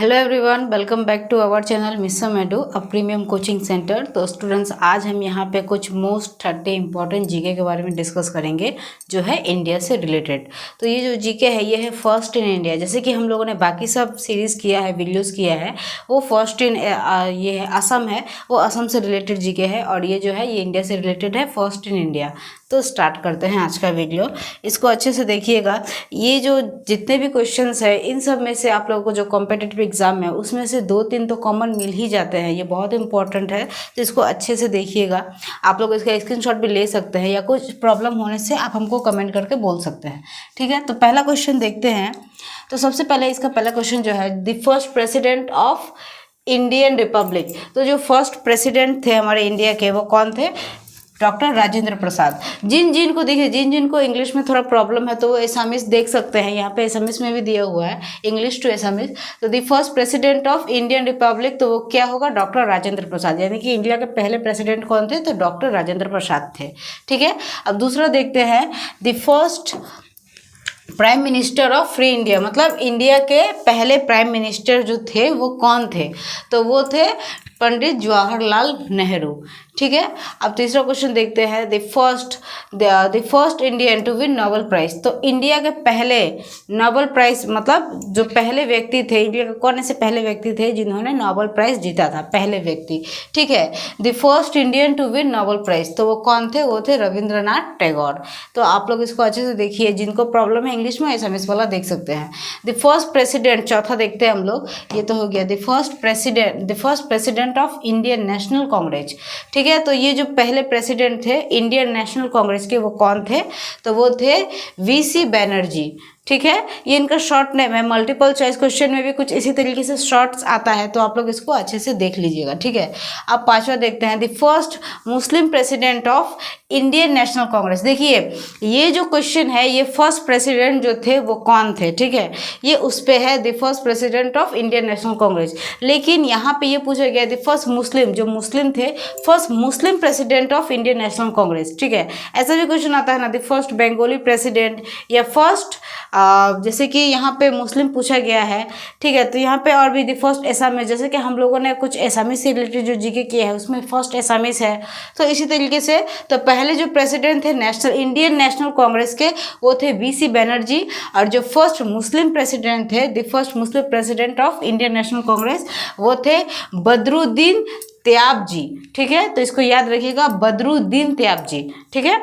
Hello everyone, welcome back to our channel Misam Edu a premium coaching centre. तो students, आज हम यहाँ पे कुछ मोस्ट 30 इंपॉर्टेंट जीके के बारे में डिस्कस करेंगे जो है इंडिया से रिलेटेड। तो ये जो जीके है ये है फर्स्ट इन इंडिया। जैसे कि हम लोगों ने बाकी सब सीरीज़ किया है, वीडियोस किया है, वो फर्स्ट इन ये है असम है, वो असम से रिलेटेड जीके है, और ये जो है ये इंडिया से रिलेटेड है, फर्स्ट इन इंडिया। तो स्टार्ट करते हैं आज का वीडियो। इसको अच्छे से देखिएगा। ये जो जितने भी क्वेश्चंस है इन सब में से आप लोगों को जो कॉम्पिटिटिव एग्जाम है उसमें से 2-3 तो कॉमन मिल ही जाते हैं। ये बहुत इंपॉर्टेंट है, तो इसको अच्छे से देखिएगा। आप लोग इसका स्क्रीनशॉट भी ले सकते हैं, या कुछ प्रॉब्लम होने से आप हमको कमेंट करके बोल सकते हैं। ठीक है, तो पहला क्वेश्चन देखते हैं। तो सबसे पहले इसका पहला क्वेश्चन जो है, the first president of Indian Republic. तो जो फर्स्ट प्रेसिडेंट थे हमारे इंडिया के, वो कौन थे? डॉक्टर राजेंद्र प्रसाद। जिन को देखिए, जिन को इंग्लिश में थोड़ा प्रॉब्लम है तो वो एसामिस देख सकते हैं। यहाँ पे एसामिस में भी दिया हुआ है, इंग्लिश टू एसामिस। तो the first president of Indian Republic, तो वो क्या होगा? डॉक्टर राजेंद्र प्रसाद। यानी कि इंडिया के पहले प्रेसिडेंट कौन थे? तो डॉक्टर राजेंद्र प्रसाद थे। ठीक है, अब दूसरा देखते हैं, the first prime minister of free India, मतलब इंडिया के पहले प्राइम मिनिस्टर जो थे वो कौन थे? तो वो थे पंडित जवाहरलाल नेहरू। ठीक है, अब तीसरा क्वेश्चन देखते हैं, the first Indian to win Nobel prize. तो इंडिया के पहले नोबेल प्राइज, मतलब जो पहले व्यक्ति थे, इंडिया के कौन ऐसे पहले व्यक्ति थे जिन्होंने नोबेल प्राइज जीता था? पहले व्यक्ति। ठीक है, the first Indian to win Nobel prize, तो वो कौन थे? वो थे रविंद्रनाथ टैगोर। तो आप लोग इसको अच्छे से देखिए। जिनको प्रॉब्लम है इंग्लिश में, एसएमएस वाला देख सकते हैं। द फर्स्ट प्रेसिडेंट, चौथा देखते हैं हम लोग। ये तो हो गया the first president of Indian national Congress. ठीक है, तो ये जो पहले प्रेसिडेंट थे इंडियन नेशनल कांग्रेस के, वो कौन थे? तो वो थे वीसी बैनर्जी। ठीक है, ये इनका शॉर्ट नेम है। मल्टीपल चॉइस क्वेश्चन में भी कुछ इसी तरीके से शॉर्ट्स आता है, तो आप लोग इसको अच्छे से देख लीजिएगा। ठीक है, अब पांचवा देखते हैं, the first Muslim president of Indian national Congress. देखिए, ये जो क्वेश्चन है ये फर्स्ट प्रेसिडेंट जो थे वो कौन थे? ठीक है, ये उस पे है, the first president of Indian national Congress. लेकिन यहाँ पे ये पूछा गया द फर्स्ट मुस्लिम, जो मुस्लिम थे, first Muslim president of Indian national Congress. ठीक है, ऐसा भी क्वेश्चन आता है ना, द फर्स्ट बंगाली प्रेसिडेंट, या फर्स्ट जैसे कि यहाँ पे मुस्लिम पूछा गया है। ठीक है, तो यहाँ पे और भी द फर्स्ट एसामिस, जैसे कि हम लोगों ने कुछ एसामिस से रिलेटेड जो जीके किया है उसमें फर्स्ट एसामिस है। तो इसी तरीके से तो पहले जो प्रेसिडेंट थे इंडियन नेशनल कांग्रेस के, वो थे वीसी बैनर्जी। और जो फर्स्ट मुस्लिम प्रेसिडेंट थे, the first Muslim president of Indian national Congress, वो थे बदरुद्दीन त्याब जी। ठीक है, तो इसको याद रखिएगा, बदरुद्दीन त्याब जी। ठीक है,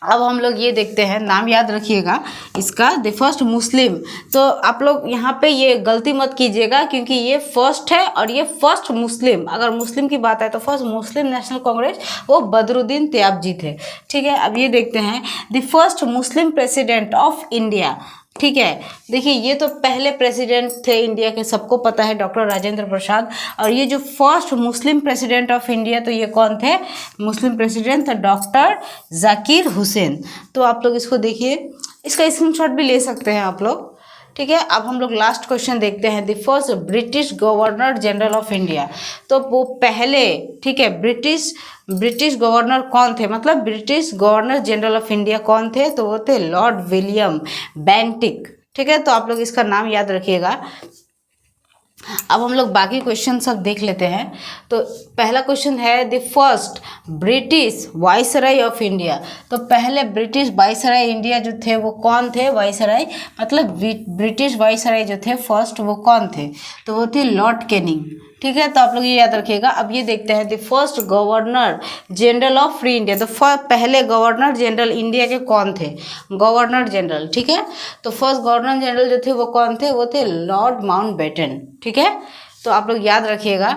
अब हम लोग ये देखते हैं, नाम याद रखिएगा इसका, द फर्स्ट मुस्लिम। तो आप लोग यहाँ पे ये गलती मत कीजिएगा, क्योंकि ये फर्स्ट है और ये फर्स्ट मुस्लिम। अगर मुस्लिम की बात है तो फर्स्ट मुस्लिम नेशनल कांग्रेस, वो बदरुद्दीन त्याब जी थे। ठीक है, अब ये देखते हैं, the first Muslim president of India. ठीक है, देखिए ये तो पहले प्रेसिडेंट थे इंडिया के, सबको पता है, डॉक्टर राजेंद्र प्रसाद। और ये जो first Muslim president of India, तो ये कौन थे? मुस्लिम प्रेसिडेंट थे डॉक्टर जाकिर हुसैन। तो आप लोग इसको देखिए, इसका स्क्रीनशॉट भी ले सकते हैं आप लोग। ठीक है, अब हम लोग लास्ट क्वेश्चन देखते हैं, the first British governor general of India. तो वो पहले, ठीक है, ब्रिटिश गवर्नर कौन थे? मतलब British governor general of India कौन थे? तो वो थे लॉर्ड विलियम बेंटिक। ठीक है, तो आप लोग इसका नाम याद रखिएगा। अब हम लोग बाकी क्वेश्चन सब देख लेते हैं। तो पहला क्वेश्चन है, the first British viceroy of India. तो पहले ब्रिटिश वाइसराय इंडिया जो थे वो कौन थे? वाइसराय मतलब ब्रिटिश वाइसराय जो थे फर्स्ट, वो कौन थे? तो वो थे लॉर्ड कैनिंग। ठीक है, तो आप लोग ये याद रखिएगा। अब ये देखते हैं, the first governor general of free India. तो पहले गवर्नर जनरल इंडिया के कौन थे? Governor general. ठीक है, तो फर्स्ट गवर्नर जनरल जो थे वो कौन थे? वो थे लॉर्ड माउंटबेटन। ठीक है, तो आप लोग याद रखिएगा।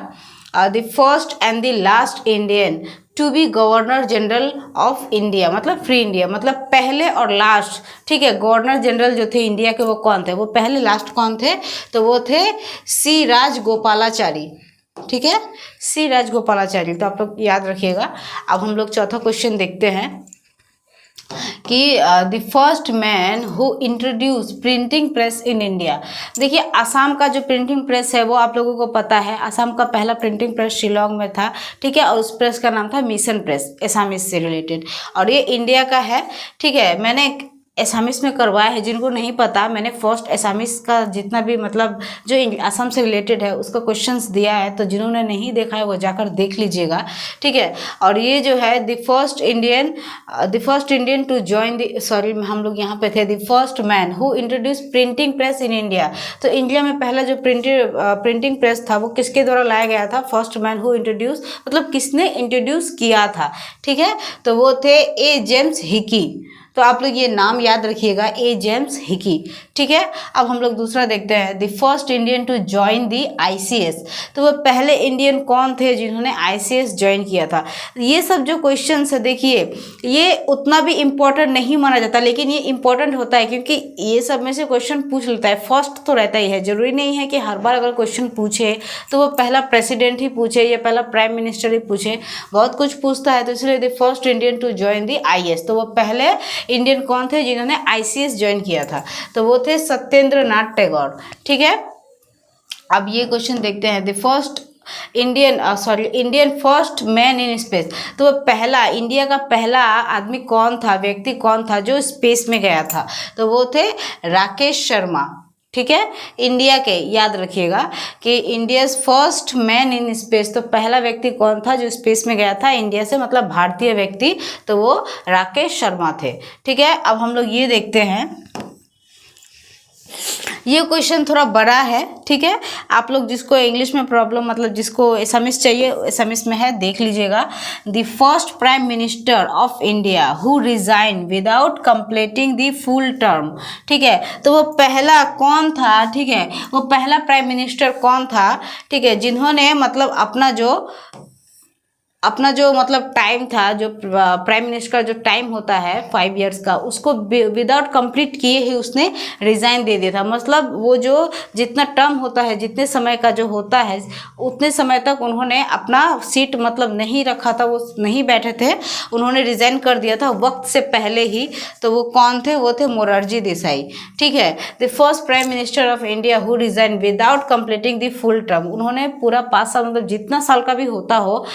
The first and the last Indian to be governor general of India, मतलब फ्री इंडिया, मतलब पहले और लास्ट। ठीक है, गवर्नर जनरल जो थे इंडिया के वो कौन थे? वो पहले लास्ट कौन थे? तो वो थे सी राजगोपालाचारी। ठीक है, सी राजगोपालाचारी। तो आप लोग याद रखिएगा। अब हम लोग चौथा क्वेश्चन देखते हैं कि the first man who introduce printing press in India. देखिए, आसाम का जो प्रिंटिंग प्रेस है वो आप लोगों को पता है, आसाम का पहला प्रिंटिंग प्रेस शिलोंग में था। ठीक है, और उस प्रेस का नाम था मिशन प्रेस, एसामिस से रिलेटेड, और ये इंडिया का है। ठीक है, मैंने एसामिस में करवाया है। जिनको नहीं पता, मैंने फर्स्ट एसामिस का जितना भी मतलब जो असम से रिलेटेड है उसका क्वेश्चंस दिया है, तो जिन्होंने नहीं देखा है वो जाकर देख लीजिएगा, ठीक है। और ये जो है the first Indian to join the, sorry हम लोग यहाँ पे थे, the first man who introduce printing press in India. तो इंडिया में पहला जो प्रिंटिंग प्रेस था वो किसके द्वारा लाया गया था? फर्स्ट मैन हु इंट्रोड्यूस, मतलब किसने इंट्रोड्यूस किया था, ठीक है। तो वो थे ए जेम्स हिकी। तो आप लोग ये नाम याद रखिएगा, ए जेम्स हिकी, ठीक है। अब हम लोग दूसरा देखते हैं, the first Indian to join the ICS. तो वो पहले इंडियन कौन थे जिन्होंने आईसीएस ज्वाइन किया था? ये सब जो क्वेश्चंस है देखिए, ये उतना भी इम्पोर्टेंट नहीं माना जाता, लेकिन ये इम्पोर्टेंट होता है क्योंकि ये सब में से क्वेश्चन पूछ लेता है। फर्स्ट तो रहता ही है, जरूरी नहीं है कि हर बार अगर क्वेश्चन पूछे तो वो पहला प्रेसिडेंट ही पूछे या पहला प्राइम मिनिस्टर ही पूछे, बहुत कुछ पूछता है। तो इसलिए the first Indian to join the IAS, तो वो पहले इंडियन कौन थे जिन्होंने आईसीएस ज्वाइन किया था? तो वो थे सत्येंद्र नाथ टैगोर, ठीक है। अब ये क्वेश्चन देखते हैं, the first Indian first man in space. तो पहला, इंडिया का पहला आदमी कौन था, व्यक्ति कौन था जो स्पेस में गया था? तो वो थे राकेश शर्मा, ठीक है। इंडिया के याद रखिएगा कि India's first man in space, तो पहला व्यक्ति कौन था जो स्पेस में गया था इंडिया से, मतलब भारतीय व्यक्ति, तो वो राकेश शर्मा थे, ठीक है। अब हम लोग ये देखते हैं, ये क्वेश्चन थोड़ा बड़ा है, ठीक है। आप लोग जिसको इंग्लिश में प्रॉब्लम, मतलब जिसको एसामिस चाहिए, एसामिस में है, देख लीजिएगा। The first prime minister of India who resign without completing the full term, ठीक है। तो वो पहला कौन था, ठीक है, वो पहला प्राइम मिनिस्टर कौन था, ठीक है, जिन्होंने मतलब अपना जो मतलब टाइम था, जो प्राइम मिनिस्टर का जो टाइम होता है 5 इयर्स का, उसको विदाउट कंप्लीट किए ही उसने रिज़ाइन दे दिया था। मतलब वो जो जितना टर्म होता है, जितने समय का जो होता है, उतने समय तक उन्होंने अपना सीट मतलब नहीं रखा था, वो नहीं बैठे थे, उन्होंने रिज़ाइन कर दिया था वक्त से पहले ही। तो वो कौन थे? वो थे मोरारजी देसाई, ठीक है। The first prime minister of India who resign without completing the full term, उन्होंने पूरा 5 साल, मतलब जितना साल का भी होता हो,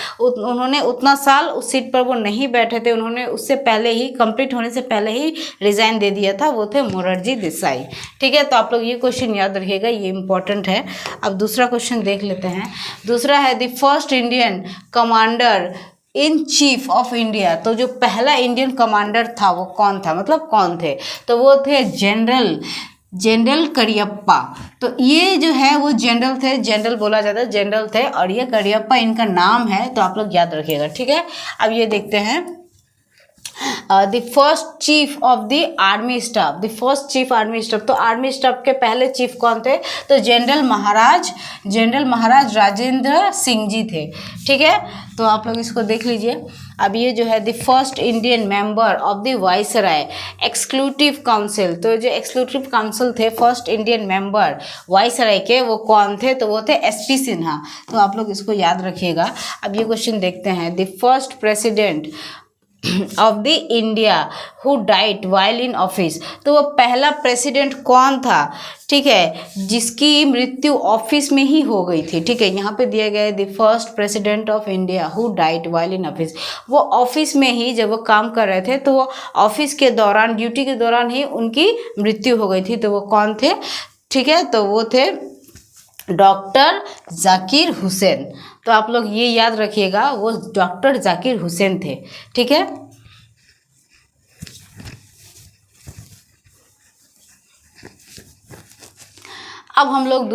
उन्होंने उतना साल उस सीट पर वो नहीं बैठे थे, उन्होंने उससे पहले ही, कंप्लीट होने से पहले ही रिज़ाइन दे दिया था, वो थे मोरारजी देसाई, ठीक है। तो आप लोग ये क्वेश्चन याद रखिएगा, ये इंपॉर्टेंट है। अब दूसरा क्वेश्चन देख लेते हैं। दूसरा है the first Indian commander in chief of India. तो जो पहला इंडियन कमांडर था वो कौन था, मतलब कौन थे? तो वो थे जनरल करियप्पा। तो ये जो है वो जनरल थे, जनरल बोला जाता है, जनरल थे, और ये करियप्पा इनका नाम है, तो आप लोग याद रखिएगा, ठीक है। अब ये देखते हैं, the first chief of the army staff, the first chief army staff. तो आर्मी स्टाफ के पहले चीफ कौन थे? तो जनरल महाराज राजेंद्र सिंह जी थे, ठीक है। तो आप लोग इसको देख लीजिए। अब ये जो है the first Indian member of the viceroy exclusive council. तो जो एक्सक्लूसिव काउंसिल थे, फर्स्ट इंडियन मेंबर वाइसराय के, वो कौन थे? तो वो थे एसपी सिन्हा। तो आप लोग इसको याद रखिएगा। अब ये क्वेश्चन देखते हैं, the first president of the India who diet while in office. तो वो पहला प्रेसिडेंट कौन था, ठीक है, जिसकी मृत्यु ऑफिस में ही हो गई थी, ठीक है। यहाँ पे दिया गया है the first president of India who diet while in office. वो ऑफिस में ही जब वो काम कर रहे थे, तो वो ऑफिस के दौरान, ड्यूटी के दौरान ही उनकी मृत्यु हो गई थी। तो वो कौन थे, ठीक है, तो वो थे डॉक्टर जाकिर हुसैन। तो आप लोग ये याद रखिएगा, वो डॉक्टर जाकिर हुसैन थे, ठीक है। अब हम लोग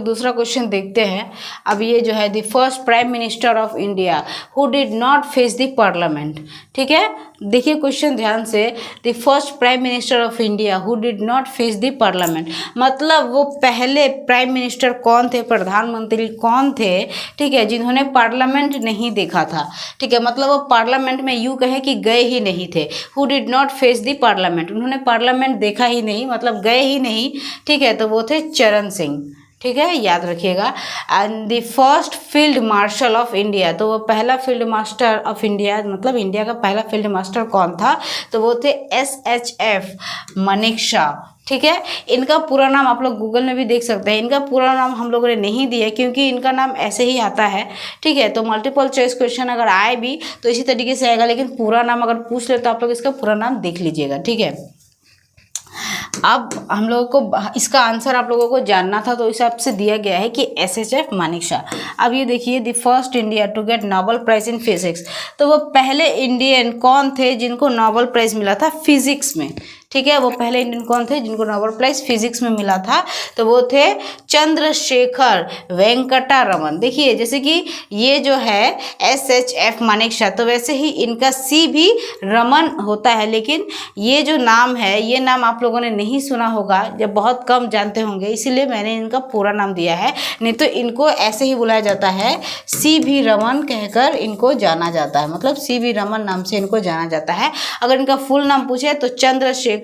दूसरा क्वेश्चन देखते हैं। अब ये जो है the first prime minister of India who did not face the parliament, ठीक है। देखिए क्वेश्चन ध्यान से, the first prime minister of India who did not face the parliament, मतलब वो पहले प्राइम मिनिस्टर कौन थे, प्रधानमंत्री कौन थे, ठीक है, जिन्होंने पार्लियामेंट नहीं देखा था, ठीक है। मतलब वो पार्लियामेंट में यूँ कहें कि गए ही नहीं थे। Who did not face the parliament, उन्होंने पार्लियामेंट देखा ही नहीं, मतलब गए ही नहीं, ठीक है। तो वो थे चरण सिंह, ठीक है, याद रखिएगा। And the first field marshal of India, तो वो पहला फील्ड मास्टर ऑफ इंडिया, मतलब इंडिया का पहला फील्ड मास्टर कौन था? तो वो थे SHF मानेकशॉ, ठीक है। इनका पूरा नाम आप लोग गूगल में भी देख सकते हैं। इनका पूरा नाम हम लोगों ने नहीं दिया क्योंकि इनका नाम ऐसे ही आता है, ठीक है। तो मल्टीपल चॉइस क्वेश्चन अगर आए भी तो इसी तरीके से आएगा, लेकिन पूरा नाम अगर पूछ ले तो आप लोग इसका पूरा नाम देख लीजिएगा, ठीक है। अब हम लोगों को इसका आंसर आप लोगों को जानना था, तो इस हिसाब से दिया गया है कि SHF मानेकशॉ। अब ये देखिए, the first India to get Nobel prize in physics, तो वो पहले इंडियन कौन थे जिनको नोबेल प्राइज मिला था फिजिक्स में, ठीक है। वो पहले इंडियन कौन थे जिनको नोबेल प्राइज फिजिक्स में मिला था, तो वो थे चंद्रशेखर वेंकटा रमन। देखिए जैसे कि ये जो है SHF मानेकशॉ, तो वैसे ही इनका C भी रमन होता है, लेकिन ये जो नाम है ये नाम आप लोगों ने नहीं सुना होगा, जब बहुत कम जानते होंगे, इसीलिए मैंने इनका पूरा नाम दिया है। नहीं तो इनको ऐसे ही बुलाया जाता है, CV रमन कहकर इनको जाना जाता है, मतलब CV रमन नाम से इनको जाना जाता है। अगर इनका फुल नाम पूछे तो चंद्रशेखर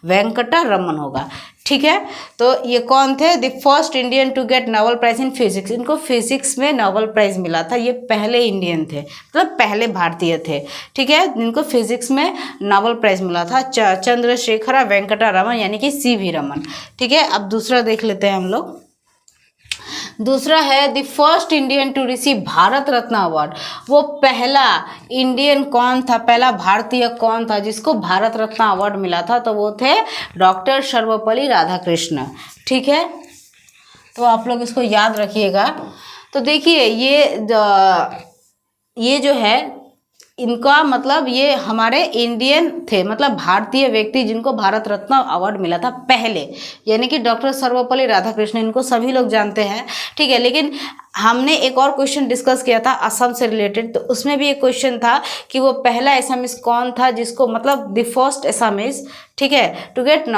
वेंकटा रमन होगा, ठीक है। तो ये कौन थे? The first Indian to get Nobel prize in physics, इनको फिजिक्स में नोबेल प्राइज मिला था, ये पहले इंडियन थे, मतलब पहले भारतीय थे, ठीक है, जिनको फिजिक्स में नोबेल प्राइज मिला था, चंद्रशेखर वेंकटा रमन यानी कि CV रमन, ठीक है। अब दूसरा देख लेते हैं हम लोग। दूसरा है the first Indian to receive Bharat Ratna award, वो पहला इंडियन कौन था, पहला भारतीय कौन था जिसको भारत रत्न अवार्ड मिला था, तो वो थे डॉक्टर सर्वपल्ली राधाकृष्ण, ठीक है। तो आप लोग इसको याद रखिएगा। तो देखिए ये जो है इनका मतलब ये हमारे इंडियन थे, मतलब भारतीय व्यक्ति जिनको भारत रत्न अवार्ड मिला था पहले, यानी कि डॉक्टर सर्वपल्ली राधाकृष्णन, इनको सभी लोग जानते हैं, ठीक है। लेकिन हमने एक और क्वेश्चन डिस्कस किया था असम से रिलेटेड, तो उसमें भी एक क्वेश्चन था कि वो पहला एसामीज कौन था जिसको, मतलब द फर्स्ट एसामीज, ठीक है, to get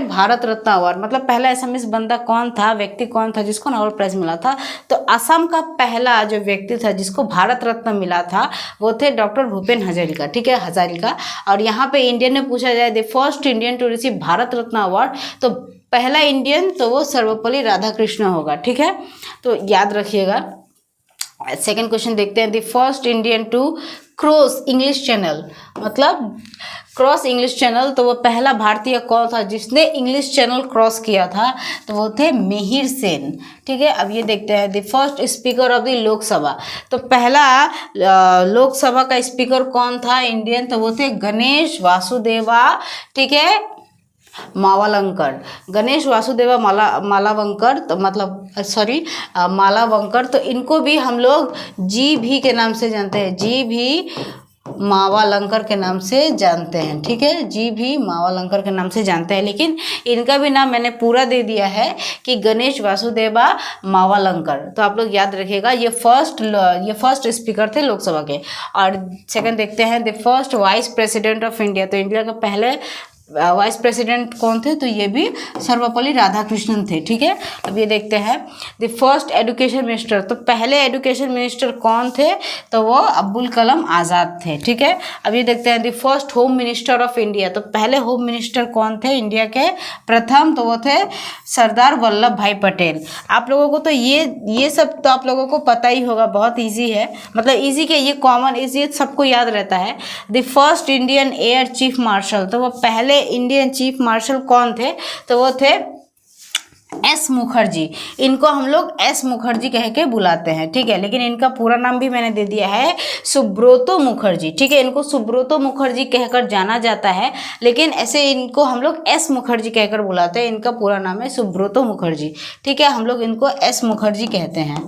Bharat Ratna award, मतलब पहला एसामीज बंदा कौन था, व्यक्ति कौन था जिसको नोबेल प्राइज मिला था। तो असम का पहला जो व्यक्ति था जिसको भारत रत्न मिला था वो थे डॉक्टर भूपेन हजारिका, ठीक है, हजारिका। और यहाँ पे इंडियन में पूछा जाए the first Indian to receive Bharat Ratna award, तो पहला इंडियन तो वो सर्वपल्ली राधाकृष्ण होगा, ठीक है। तो याद रखिएगा। सेकंड क्वेश्चन देखते हैं, the first Indian to cross English channel, मतलब क्रॉस इंग्लिश चैनल, तो वो पहला भारतीय कौन था जिसने इंग्लिश चैनल क्रॉस किया था, तो वो थे मिहिर सेन, ठीक है। अब ये देखते हैं the first speaker of the Lok Sabha, तो पहला लोकसभा का स्पीकर कौन था इंडियन, तो वो थे गणेश वासुदेवा, ठीक है, मावलंकर, गणेश वासुदेवा मालावंकर, तो मतलब मालावंकर, तो इनको भी हम लोग GV के नाम से जानते हैं, GV मावालंकर के नाम से जानते हैं, ठीक है, GV मावालंकर के नाम से जानते हैं। लेकिन इनका भी नाम मैंने पूरा दे दिया है कि गणेश वासुदेवा मावालंकर, तो आप लोग याद रखिएगा। ये फर्स्ट स्पीकर थे लोकसभा के। और सेकंड देखते हैं, the first vice president of India, तो इंडिया के पहले वाइस प्रेसिडेंट कौन थे, तो ये भी सर्वपल्ली राधाकृष्णन थे, ठीक है। अब ये देखते हैं द फर्स्ट एजुकेशन मिनिस्टर, तो पहले एजुकेशन मिनिस्टर कौन थे, तो वो अब्दुल कलाम आज़ाद थे, ठीक है। अब ये देखते हैं the first home minister of India, तो पहले होम मिनिस्टर कौन थे इंडिया के प्रथम, तो वो थे सरदार वल्लभ भाई पटेल। आप लोगों को तो ये सब तो आप लोगों को पता ही होगा, बहुत ईजी है, मतलब ईजी के ये कॉमन, ये सबको याद रहता है। The first Indian air chief marshal, तो वो पहले इंडियन चीफ मार्शल कौन थे, तो वो थे S मुखर्जी, इनको हम लोग S मुखर्जी कह के बुलाते हैं, ठीक है। लेकिन इनका पूरा नाम भी मैंने दे दिया है सुब्रतो मुखर्जी, ठीक है, इनको सुब्रतो मुखर्जी कहकर जाना जाता है, लेकिन ऐसे इनको हम लोग S मुखर्जी कहकर बुलाते हैं। इनका पूरा नाम है सुब्रतो मुखर्जी, ठीक है, हम लोग इनको S मुखर्जी कहते हैं।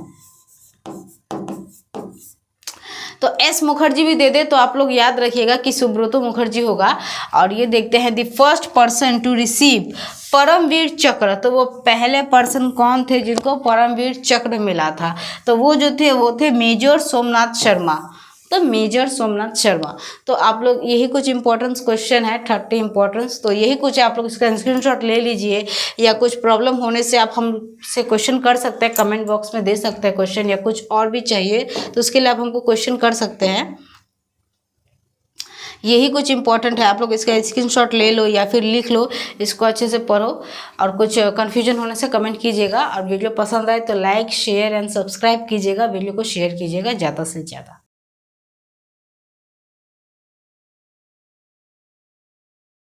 तो S मुखर्जी भी दे दे तो आप लोग याद रखिएगा कि सुब्रतो मुखर्जी होगा। और ये देखते हैं the first person to receive Paramvir Chakra, तो वो पहले पर्सन कौन थे जिनको परमवीर चक्र मिला था, तो वो जो थे वो थे मेजर सोमनाथ शर्मा, तो मेजर सोमनाथ शर्मा। तो आप लोग यही कुछ इंपॉर्टेंस क्वेश्चन है, 30 इंपॉर्टेंस, तो यही कुछ आप लोग इसका स्क्रीनशॉट ले लीजिए, या कुछ प्रॉब्लम होने से आप हमसे क्वेश्चन कर सकते हैं, कमेंट बॉक्स में दे सकते हैं क्वेश्चन, या कुछ और भी चाहिए तो उसके लिए आप हमको क्वेश्चन कर सकते हैं। यही कुछ इंपॉर्टेंट है, आप लोग इसका स्क्रीनशॉट ले लो या फिर लिख लो, इसको अच्छे से पढ़ो, और कुछ कन्फ्यूजन होने से कमेंट कीजिएगा। और वीडियो पसंद आए तो लाइक शेयर एंड सब्सक्राइब कीजिएगा, वीडियो को शेयर कीजिएगा ज़्यादा से ज़्यादा।